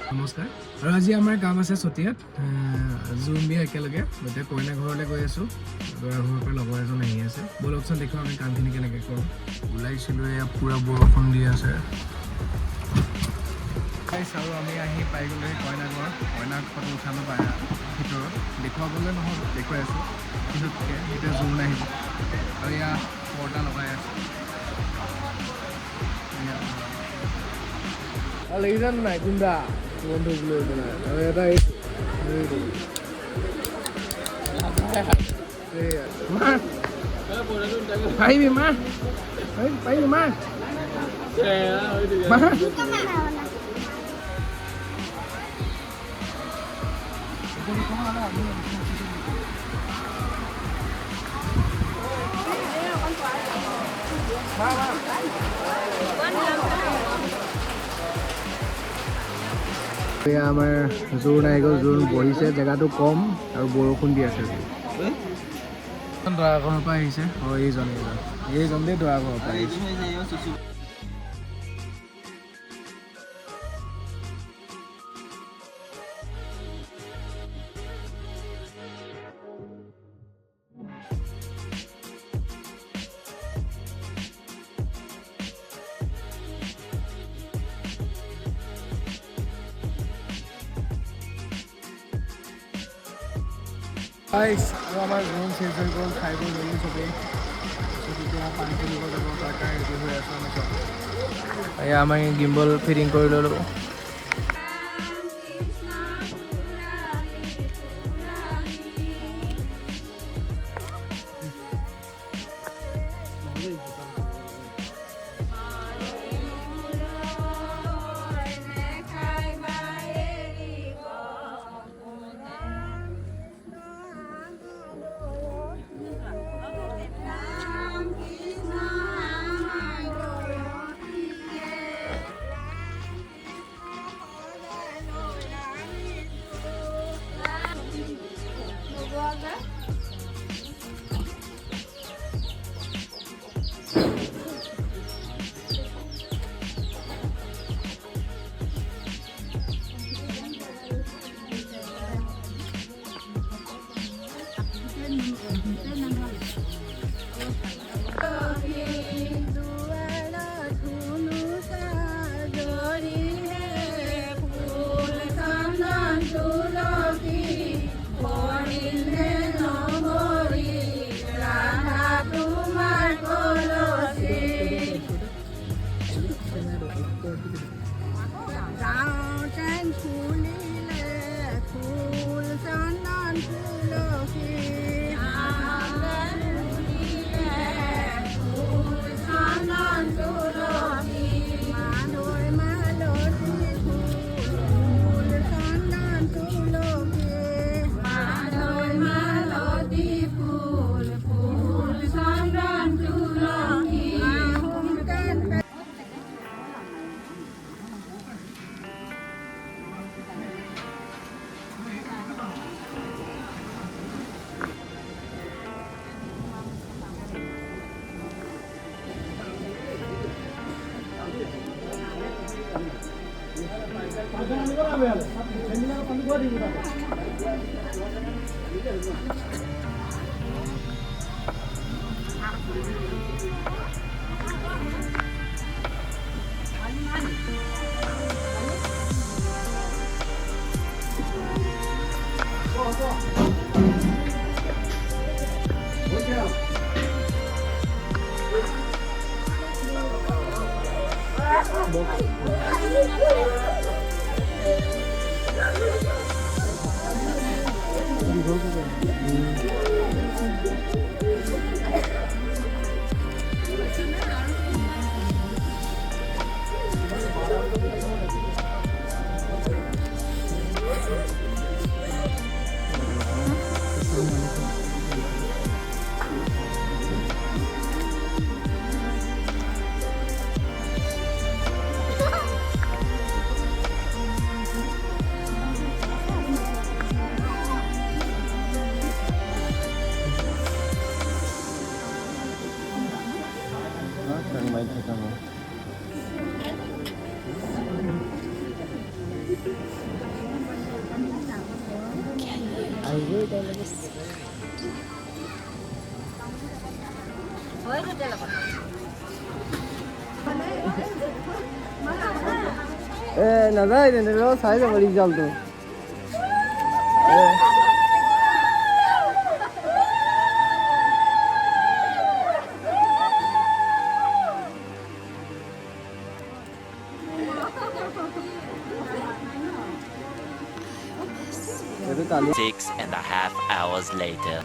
নমস্কাৰ আৰু আজি আমাৰ কাম আছে চতিয়াত জুম বিয়া একেলগে গোটেই কইনা ঘৰলৈ গৈ আছোঁ দৰা ঘৰৰ পৰা লগৰ এজন আহি আছে বলকচোন দেখোঁ আমি কামখিনি কেনেকৈ কৰোঁ ওলাইছিলোঁ এয়া পূৰা বৰষুণ দি আছে আৰু আমি আহি পাই গ'লো কইনা ঘৰ কইনাক ফটো উঠা নাপায় ভিতৰত দেখুৱাবলৈ নহয় দেখুৱাই আছোঁ কিন্তু এতিয়া জুম নাহিব আৰু এয়া পৰ্দা লগাই আছে লাগিছেন নাই কুন্দা বন্ধু লৈ পেলাই আৰু এটা পাৰিবি মা পাৰিবি মা এয়া আমাৰ জোৰ নাই গ'ল জোৰ বহিছে জেগাটো কম আৰু বৰষুণ দি আছে দৰা ঘৰৰ পৰা আহিছে এইজন দেই দৰা ঘৰৰ পৰা আহিছে আৰু আমাৰ জোন চেঞ্জ হৈ গ'ল খাই গ'ল মেলি চবেই এতিয়া পানী তুলিব যাব তাৰ কাৰণে ৰেডি হৈ আছোঁ আমি চব এয়া আমাৰ গিম্বল ফিটিং কৰি ল'লোঁ নাযায় তেনেহ'লে চাই যাব ৰিজাল্টটো এইটো 6.5 hours later.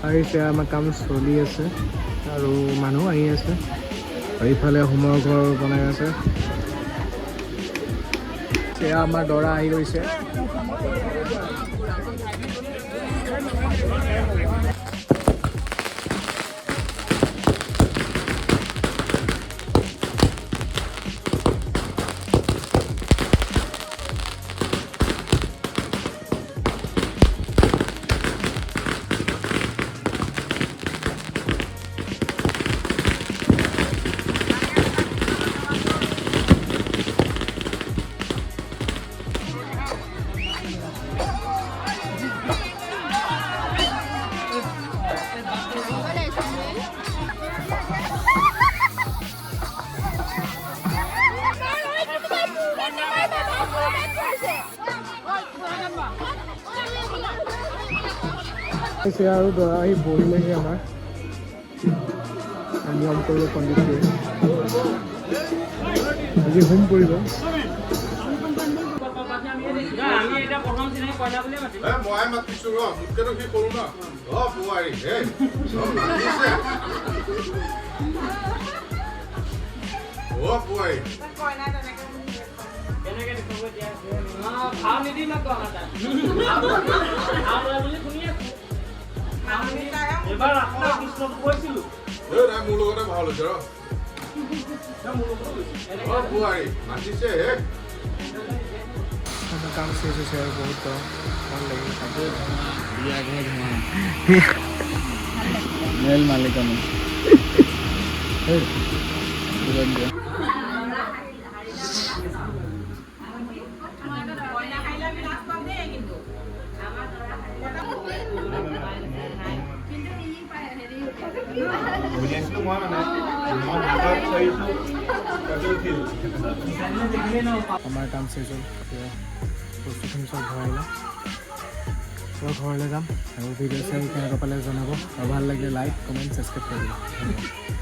আহিছে আমাৰ কাম চলি আছে আৰু মানুহ আহি আছে আৰু ইফালে হোমৰ ঘৰ বনাই আছে সেয়া আমাৰ দৰা আহি গৈছে আৰু দৰা আহি বহিলেহি আমাৰ নিয়ম কৰিব পণ্ডিতটোৱে আজি হোম কৰিব এবাৰ আকৌ কৃষ্ণক কৈছিলো মোৰ লগতে ভাল হৈছে কাম শেষ হৈছে আৰু বহুত ভাল লাগিল মেল মালিকানী আমাৰ কাম শেষ হ'ল বস্তুখিনি চব ভৰাইলে ঘৰলৈ যাম আৰু ভিডিঅ' চাই কেনেকুৱা পালে জনাব আৰু ভাল লাগিলে লাইক কমেণ্ট ছাবস্ক্ৰাইব কৰিব